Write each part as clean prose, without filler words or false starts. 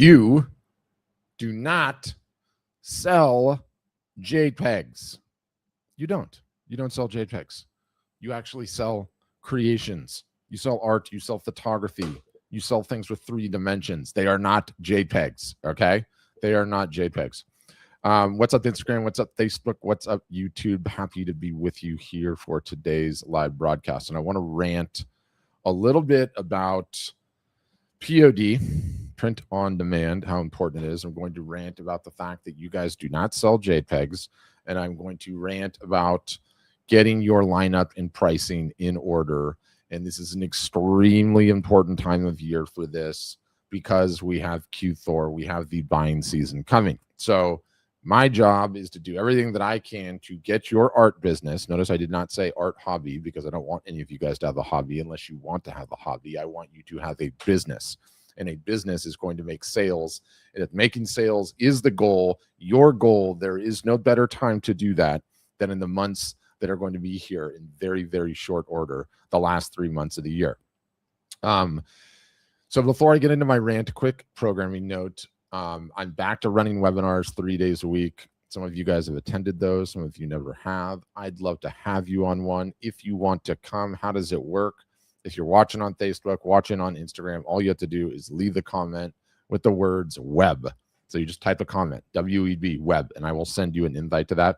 You do not sell JPEGs. You don't. You don't sell JPEGs. You actually sell creations. You sell art. You sell photography. You sell things with 3 dimensions. They are not JPEGs, okay? They are not JPEGs. What's up, Instagram? What's up, Facebook? What's up, YouTube? Happy to be with you here for today's live broadcast. And I want to rant a little bit about POD, print on demand, how important it is. I'm going to rant about the fact that you guys do not sell JPEGs, and I'm going to rant about getting your lineup and pricing in order. And this is an extremely important time of year for this because we have Q4, we have the buying season coming. So my job is to do everything that I can to get your art business. Notice I did not say art hobby because I don't want any of you guys to have a hobby unless you want to have a hobby. I want you to have a business, and a business is going to make sales. And if making sales is the goal, your goal, there is no better time to do that than in the months that are going to be here in very, very short order, the last 3 months of the year. So before I get into my rant, quick programming note. I'm back to running webinars 3 days a week. Some of you guys have attended those. Some of you never have. I'd love to have you on one. If you want to come, how does it work? If you're watching on Facebook, watching on Instagram, all you have to do is leave the comment with the words web. So you just type a comment, W-E-B, web, and I will send you an invite to that.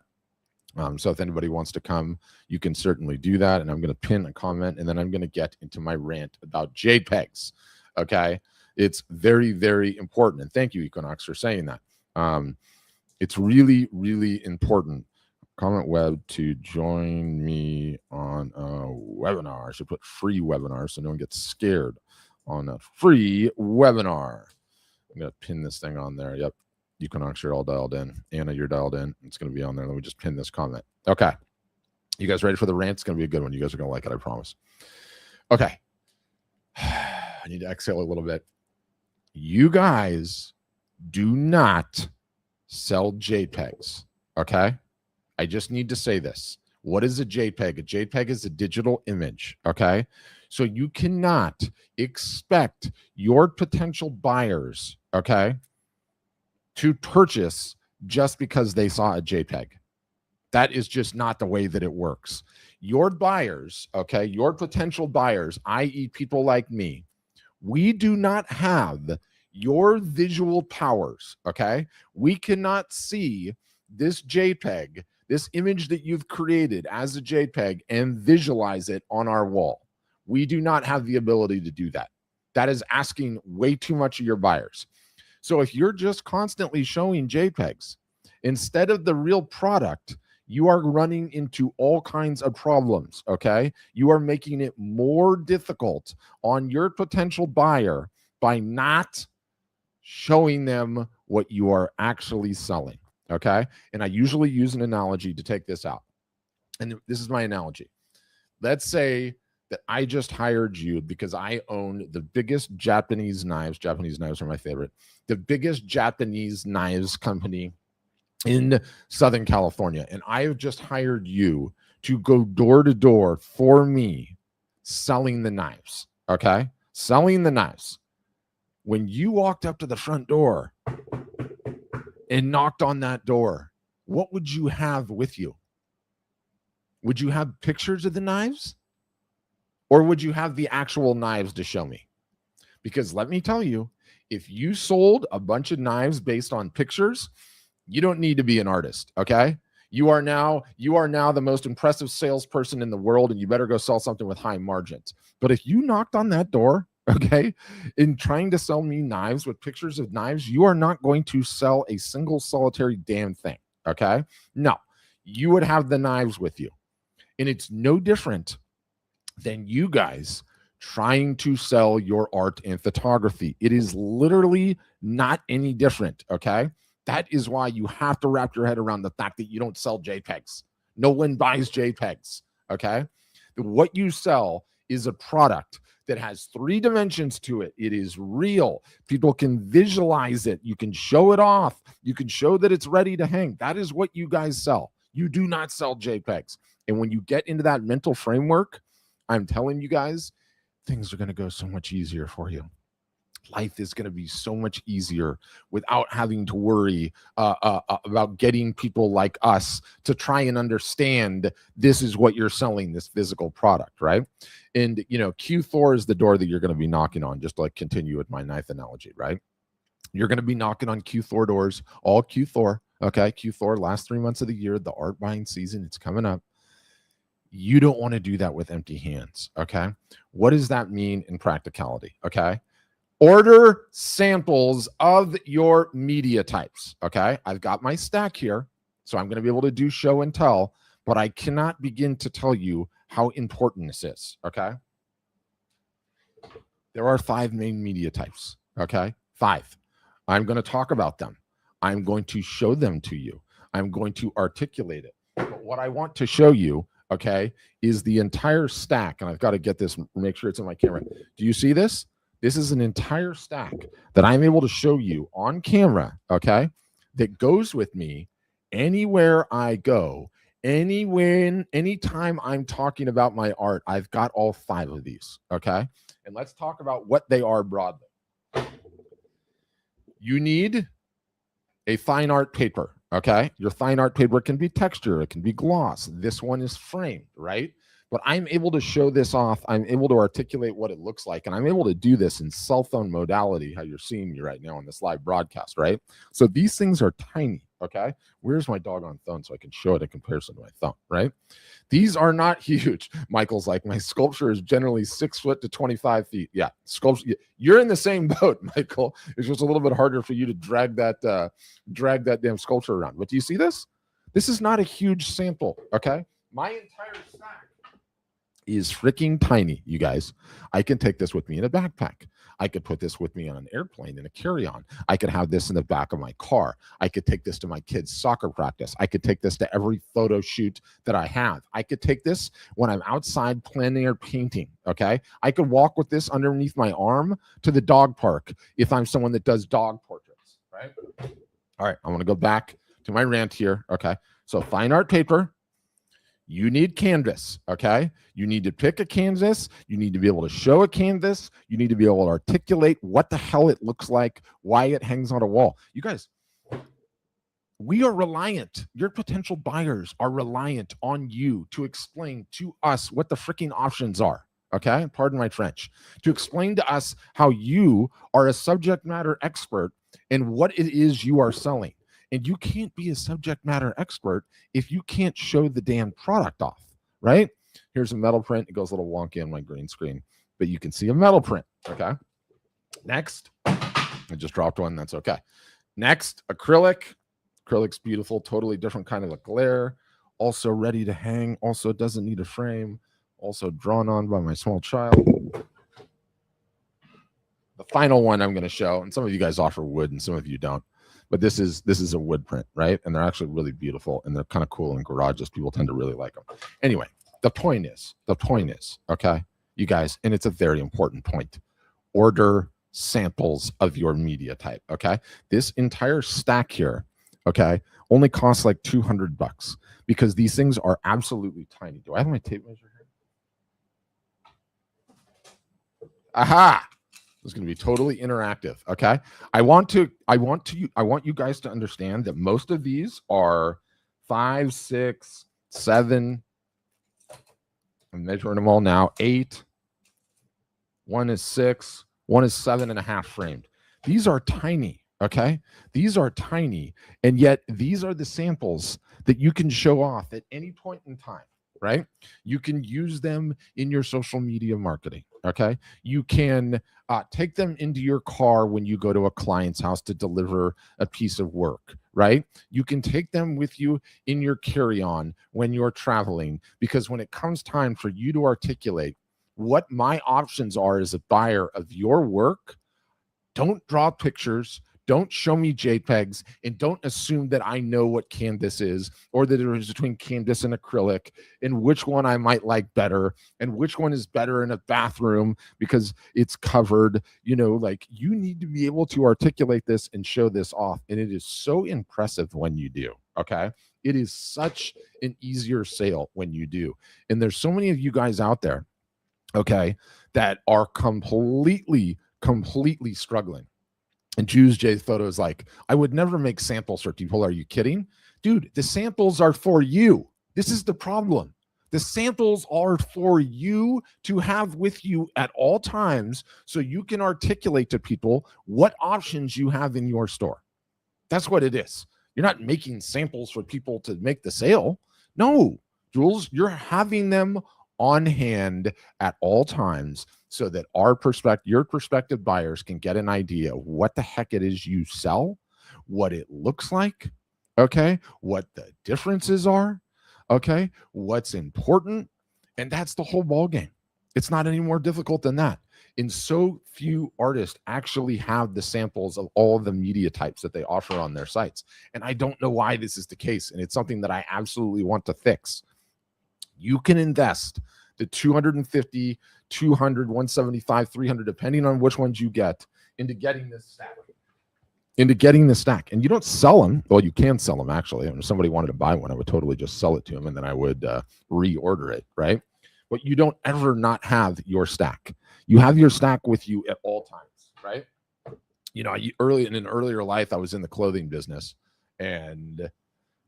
So if anybody wants to come, you can certainly do that. And I'm going to pin a comment, and then I'm going to get into my rant about JPEGs. Okay. It's very, very important. And thank you, Equinox, for saying that. It's really, really important. Comment web to join me on a webinar. I should put free webinar so no one gets scared on a free webinar. I'm going to pin this thing on there. Yep. Equinox, you're all dialed in. Anna, you're dialed in. It's going to be on there. Let me just pin this comment. Okay. You guys ready for the rant? It's going to be a good one. You guys are going to like it, I promise. Okay. I need to exhale a little bit. You guys do not sell JPEGs, okay? I just need to say this. What is a JPEG? A JPEG is a digital image, okay? So you cannot expect your potential buyers, okay, to purchase just because they saw a JPEG. That is just not the way that it works. Your buyers, okay, your potential buyers, i.e. people like me, we do not have your visual powers, okay? We cannot see this JPEG, this image that you've created as a JPEG, and visualize it on our wall. We do not have the ability to do that. That is asking way too much of your buyers. So if you're just constantly showing JPEGs instead of the real product, you are running into all kinds of problems, okay? You are making it more difficult on your potential buyer by not showing them what you are actually selling, okay? And I usually use an analogy to take this out. And this is my analogy. Let's say that I just hired you because I own the biggest Japanese knives. Japanese knives are my favorite. The biggest Japanese knives company in Southern California. And I have just hired you to go door to door for me selling the knives, okay? Selling the knives. When you walked up to the front door and knocked on that door, what would you have with you? Would you have pictures of the knives? Or would you have the actual knives to show me? Because let me tell you, if you sold a bunch of knives based on pictures, you don't need to be an artist, okay? You are now the most impressive salesperson in the world, and you better go sell something with high margins. But if you knocked on that door, okay, in trying to sell me knives with pictures of knives, you are not going to sell a single solitary damn thing, okay? No, you would have the knives with you. And it's no different than you guys trying to sell your art and photography. It is literally not any different, okay? That is why you have to wrap your head around the fact that you don't sell JPEGs. No one buys JPEGs, okay? What you sell is a product that has 3 dimensions to it. It is real. People can visualize it. You can show it off. You can show that it's ready to hang. That is what you guys sell. You do not sell JPEGs. And when you get into that mental framework, I'm telling you guys, things are going to go so much easier for you. life is going to be so much easier without having to worry about getting people like us to try and understand this is what you're selling, this physical product, right? And, you know, Q4 is the door that you're going to be knocking on, just to like continue with my knife analogy, right? You're going to be knocking on Q4 doors, all Q4. Okay, Q4, last 3 months of the year, the art buying season, it's coming up. You don't want to do that with empty hands. Okay, what does that mean in practicality? Okay, order samples of your media types. Okay, I've got my stack here, so I'm going to be able to do show and tell, but I cannot begin to tell you how important this is. Okay, there are 5 main media types. Okay, 5. I'm going to talk about them. I'm going to show them to you. I'm going to articulate it. But what I want to show you, okay, is the entire stack. And I've got to get this, make sure it's in my camera. Do you see this? This is an entire stack that I'm able to show you on camera, okay, that goes with me anywhere I go, anytime I'm talking about my art. I've got all 5 of these, okay? And let's talk about what they are broadly. You need a fine art paper, okay? Your fine art paper can be texture, it can be gloss. This one is framed, right? But I'm able to show this off. I'm able to articulate what it looks like, and I'm able to do this in cell phone modality, how you're seeing me right now on this live broadcast, right? So these things are tiny, okay? Where's my doggone phone so I can show it in comparison to my thumb, right? These are not huge. Michael's like, my sculpture is generally 6 foot to 25 feet. Yeah, sculpture. You're in the same boat, Michael. It's just a little bit harder for you to drag that damn sculpture around. But do you see this? This is not a huge sample, okay? My entire stack is freaking tiny, you guys. I can take this with me in a backpack. I could put this with me on an airplane in a carry-on. I could have this in the back of my car. I could take this to my kids' soccer practice. I could take this to every photo shoot that I have. I could take this when I'm outside planning or painting, okay? I could walk with this underneath my arm to the dog park if I'm someone that does dog portraits, right? All right, I want to go back to my rant here, okay? So fine art paper. You need canvas, okay? You need to pick a canvas. You need to be able to show a canvas. You need to be able to articulate what the hell it looks like, why it hangs on a wall. You guys, we are reliant. Your potential buyers are reliant on you to explain to us what the freaking options are, okay? Pardon my French. To explain to us how you are a subject matter expert and what it is you are selling. And you can't be a subject matter expert if you can't show the damn product off, right? Here's a metal print. It goes a little wonky on my green screen, but you can see a metal print, okay? Next, I just dropped one. That's okay. Next, acrylic. Acrylic's beautiful, totally different kind of a glare. Also ready to hang. Also doesn't need a frame. Also drawn on by my small child. The final one I'm going to show, and some of you guys offer wood and some of you don't. But this is a wood print, right? And they're actually really beautiful, and they're kind of cool in garages. People tend to really like them. Anyway, the point is, okay, you guys, and it's a very important point. Order samples of your media type, okay? This entire stack here, okay, only costs like $200 because these things are absolutely tiny. Do I have my tape measure here? Aha! It's going to be totally interactive. Okay. I want you guys to understand that most of these are 5, 6, 7. I'm measuring them all now. 8. One is 6. One is 7.5 framed. These are tiny. Okay. These are tiny. And yet these are the samples that you can show off at any point in time. Right? You can use them in your social media marketing. Okay. You can take them into your car when you go to a client's house to deliver a piece of work. Right? You can take them with you in your carry-on when you're traveling, because when it comes time for you to articulate what my options are as a buyer of your work, don't draw pictures. Don't show me JPEGs, and don't assume that I know what canvas is or the difference between canvas and acrylic and which one I might like better and which one is better in a bathroom because it's covered. You know, like, you need to be able to articulate this and show this off. And it is so impressive when you do. Okay. It is such an easier sale when you do. And there's so many of you guys out there, okay, that are completely completely struggling. And Jews J Photo is like, I would never make samples for people. Are you kidding? Dude, the samples are for you. This is the problem. The samples are for you to have with you at all times so you can articulate to people what options you have in your store. That's what it is. You're not making samples for people to make the sale. No, Jules, you're having them on hand at all times so that your prospective buyers can get an idea of what the heck it is you sell, what it looks like, okay, what the differences are, okay, what's important, and that's the whole ball game. It's not any more difficult than that. And so few artists actually have the samples of all of the media types that they offer on their sites. And I don't know why this is the case. And it's something that I absolutely want to fix. You can invest the 250, 200, 175, 300, depending on which ones you get, into getting this stack. And you don't sell them. Well, you can sell them, actually. If somebody wanted to buy one, I would totally just sell it to them, and then I would reorder it, right? But you don't ever not have your stack. You have your stack with you at all times, right? You know, in an earlier life, I was in the clothing business, and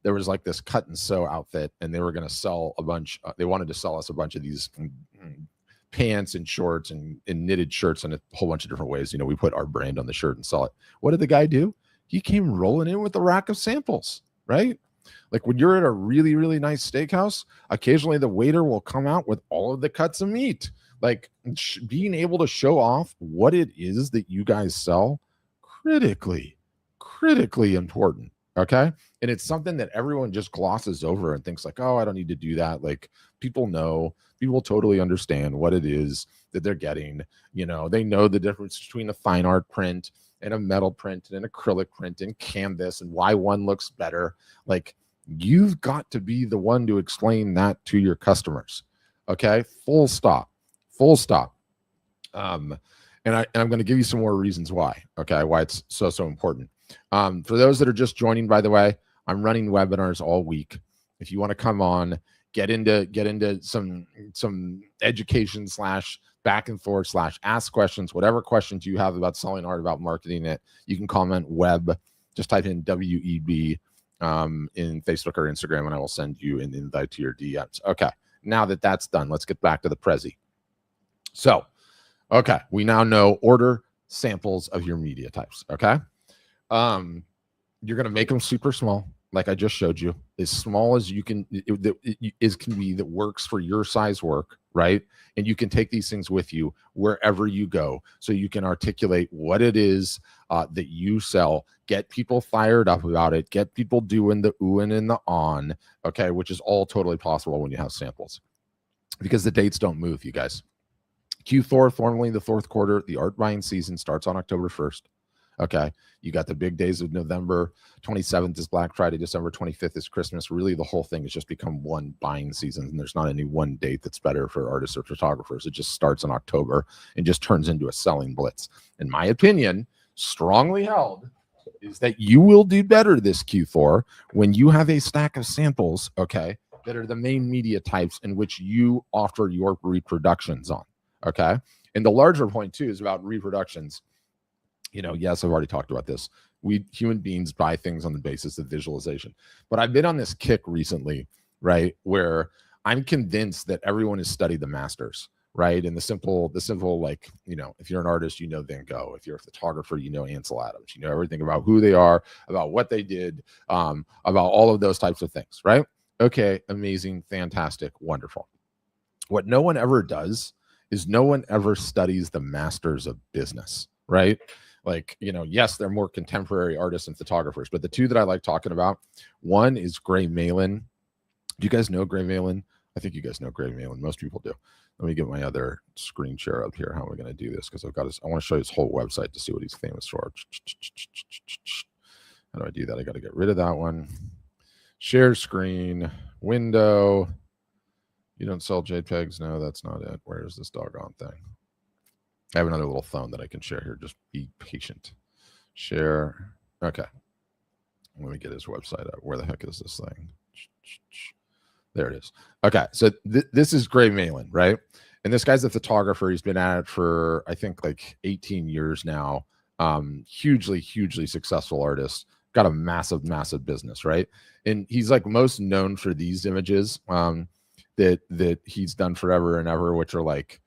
there was like this cut and sew outfit, and they were going to sell a bunch. They wanted to sell us a bunch of these pants and shorts and knitted shirts in a whole bunch of different ways. You know, we put our brand on the shirt and sell it. What did the guy do? He came rolling in with a rack of samples, right? Like when you're at a really, really nice steakhouse, occasionally the waiter will come out with all of the cuts of meat. Like being able to show off what it is that you guys sell, critically important. Okay. And it's something that everyone just glosses over and thinks like, oh, I don't need to do that. Like people totally understand what it is that they're getting. You know, they know the difference between a fine art print and a metal print and an acrylic print and canvas and why one looks better. Like you've got to be the one to explain that to your customers. Okay. Full stop. And I'm going to give you some more reasons why. Okay. Why it's so important. For those that are just joining, by the way, I'm running webinars all week. If you want to come on, get into some education / back and forth / ask questions, whatever questions you have about selling art, about marketing it, you can comment web, just type in WEB in Facebook or Instagram, and I will send you an invite to your DMs. Okay. Now that that's done, let's get back to the Prezi. So, okay, we now know order samples of your media types. Okay. You're going to make them super small, like I just showed you, as small as you can, that works for your size work, right? And you can take these things with you wherever you go, so you can articulate what it is that you sell, get people fired up about it, get people doing the oohing and the on, okay, which is all totally possible when you have samples, because the dates don't move, you guys. Q4, formerly the fourth quarter, the art buying season starts on October 1st. Okay, you got the big days of November 27th is Black Friday, December 25th is Christmas. Really, the whole thing has just become one buying season, and there's not any one date that's better for artists or photographers. It just starts in October and just turns into a selling blitz. In my opinion, strongly held, is that you will do better this Q4 when you have a stack of samples, okay, that are the main media types in which you offer your reproductions on, okay? And the larger point, too, is about reproductions. You know, yes, I've already talked about this. We human beings buy things on the basis of visualization. But I've been on this kick recently, right, where I'm convinced that everyone has studied the masters, right? And the simple, like, you know, if you're an artist, you know Van Gogh. If you're a photographer, you know Ansel Adams. You know everything about who they are, about what they did, about all of those types of things, right? Okay, amazing, fantastic, wonderful. What no one ever does is no one ever studies the masters of business, right? Like, you know, yes, they're more contemporary artists and photographers, but the two that I like talking about, one is Gray Malin. Do you guys know Gray Malin? I think you guys know Gray Malin. Most people do. Let me get my other screen share up here. How am I going to do this? Because I want to show you his whole website to see what he's famous for. How do I do that? I got to get rid of that one. Share screen, window. You don't sell JPEGs? No, that's not it. Where is this doggone thing? I have another little phone that I can share here. Just be patient. Share. Okay. Let me get his website up. Where the heck is this thing? There it is. Okay. So this is Gray Malin, right? And this guy's a photographer. He's been at it for, I think, like 18 years now. Hugely, hugely successful artist. Got a massive, massive business, right? And he's like most known for these images that he's done forever and ever, which are like,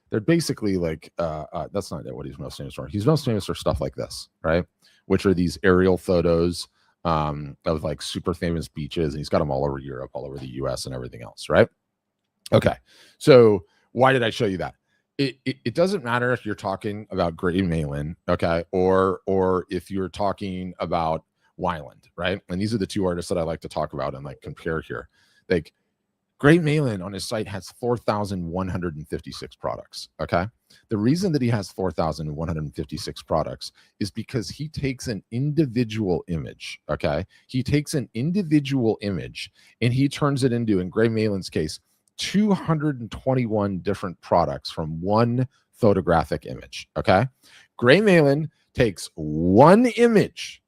they're basically like, that's not what he's most famous for. He's most famous for stuff like this, right? Which are these aerial photos of like super famous beaches. And he's got them all over Europe, all over the US and everything else, right? Okay. So why did I show you that? It doesn't matter if you're talking about Gray Malin, okay, or if you're talking about Weiland, right? And these are the two artists that I like to talk about and like compare here. Like Gray Malin on his site has 4,156 products. Okay. The reason that he has 4,156 products is because he takes an individual image. Okay. He takes an individual image and he turns it into, in Gray Malin's case, 221 different products from one photographic image. Okay. Gray Malin takes one image,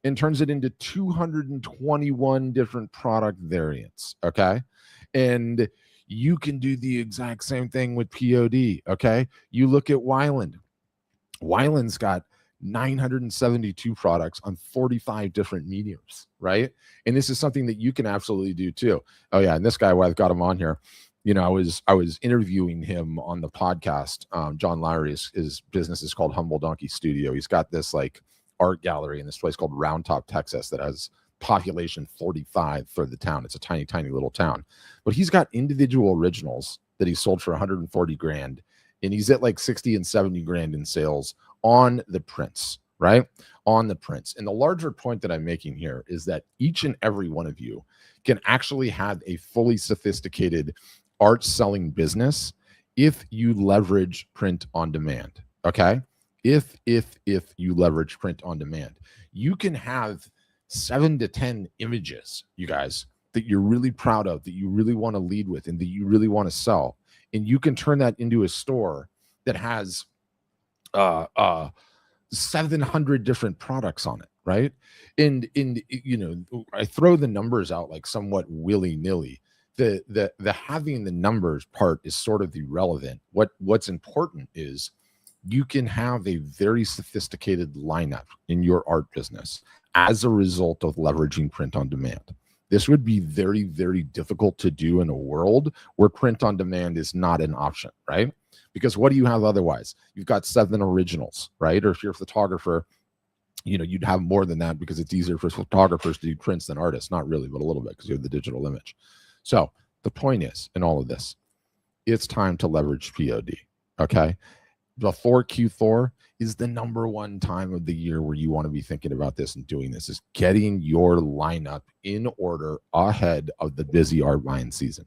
and turns it into 221 different product variants. Okay. And you can do the exact same thing with POD. Okay. You look at Weiland. Weiland's got 972 products on 45 different mediums, right? And this is something that you can absolutely do too. Oh yeah, and this guy, why I've got him on here, you know, I was interviewing him on the podcast. John Lowry, his business is called Humble Donkey Studio. He's got this like art gallery in this place called Round Top, Texas, that has population 45 for the town. It's a tiny, tiny little town, but he's got individual originals that he sold for 140 grand, and he's at like 60 and 70 grand in sales on the prints, right? On the prints. And the larger point that I'm making here is that each and every one of you can actually have a fully sophisticated art selling business if you leverage print on demand. Okay. If you leverage print on demand, you can have 7 to 10 images, you guys, that you're really proud of, that you really want to lead with, and that you really want to sell. And you can turn that into a store that has 700 different products on it, right? And you know, I throw the numbers out like somewhat willy-nilly. The having the numbers part is sort of irrelevant. What's important is you can have a very sophisticated lineup in your art business as a result of leveraging print on demand. This would be very, very difficult to do in a world where print on demand is not an option, right? Because what do you have otherwise? You've got 7 originals, right? Or if you're a photographer, you know, you'd have more than that because it's easier for photographers to do prints than artists. Not really, but a little bit, because you have the digital image. So the point is, in all of this, it's time to leverage POD, okay? Before Q4 is the #1 time of the year where you want to be thinking about this and doing this, is getting your lineup in order ahead of the busy art buying season.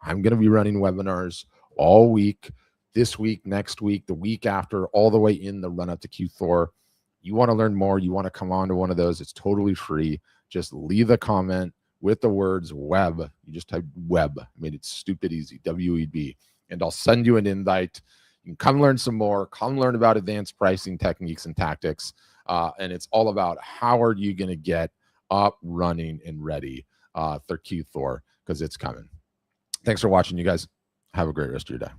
I'm going to be running webinars all week, this week, next week, the week after, all the way in the run up to Q4. You want to learn more, you want to come on to one of those, it's totally free. Just leave a comment with the words web. You just type web. I made it stupid easy, WEB, and I'll send you an invite. You can come learn some more, come learn about advanced pricing techniques and tactics. And it's all about how are you going to get up, running, and ready for Q4, because it's coming. Thanks for watching, you guys. Have a great rest of your day.